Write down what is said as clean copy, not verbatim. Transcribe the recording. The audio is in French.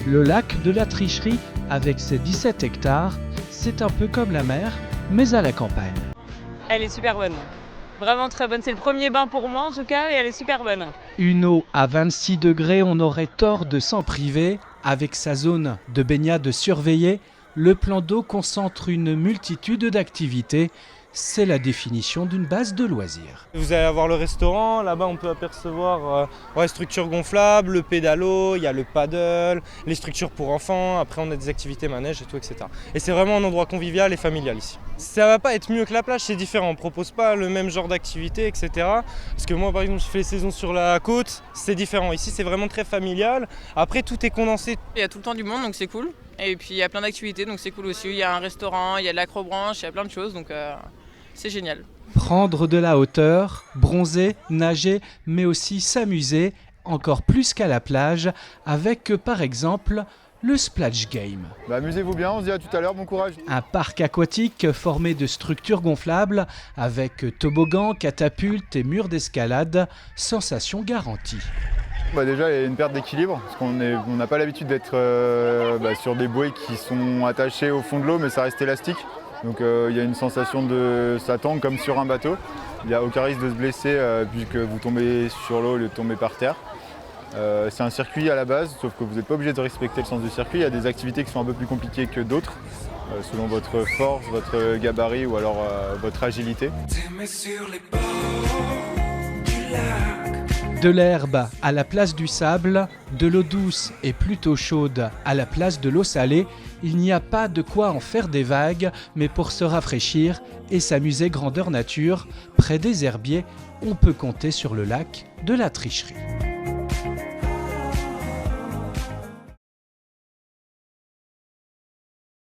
Le lac de la Tricherie, avec ses 17 hectares, c'est un peu comme la mer, mais à la campagne. Elle est super bonne. Vraiment très bonne. C'est le premier bain pour moi en tout cas et elle est super bonne. Une eau à 26 degrés, on aurait tort de s'en priver. Avec sa zone de baignade surveillée, le plan d'eau concentre une multitude d'activités. C'est la définition d'une base de loisirs. Vous allez avoir le restaurant, là-bas on peut apercevoir structures gonflables, le pédalo, il y a le paddle, les structures pour enfants, après on a des activités manèges et tout, etc. Et c'est vraiment un endroit convivial et familial ici. Ça va pas être mieux que la plage, c'est différent, on propose pas le même genre d'activité, etc. Parce que moi par exemple je fais les saisons sur la côte, c'est différent. Ici c'est vraiment très familial, après tout est condensé. Il y a tout le temps du monde donc c'est cool. Et puis il y a plein d'activités donc c'est cool aussi. Il y a un restaurant, il y a de l'acrobranche, il y a plein de choses donc c'est génial. Prendre de la hauteur, bronzer, nager, mais aussi s'amuser, encore plus qu'à la plage, avec par exemple le Splash Game. Amusez-vous bien, on se dit à tout à l'heure, bon courage. Un parc aquatique formé de structures gonflables avec toboggan, catapulte et murs d'escalade, sensation garantie. Déjà, il y a une perte d'équilibre, parce qu'on n'a pas l'habitude d'être sur des bouées qui sont attachées au fond de l'eau, mais ça reste élastique. Donc il y a une sensation de ça tangue comme sur un bateau. Il n'y a aucun risque de se blesser puisque vous tombez sur l'eau au lieu de tomber par terre. C'est un circuit à la base, sauf que vous n'êtes pas obligé de respecter le sens du circuit. Il y a des activités qui sont un peu plus compliquées que d'autres, selon votre force, votre gabarit ou alors votre agilité. De l'herbe à la place du sable, de l'eau douce et plutôt chaude à la place de l'eau salée, il n'y a pas de quoi en faire des vagues, mais pour se rafraîchir et s'amuser grandeur nature, près des herbiers, on peut compter sur le lac de la Tricherie.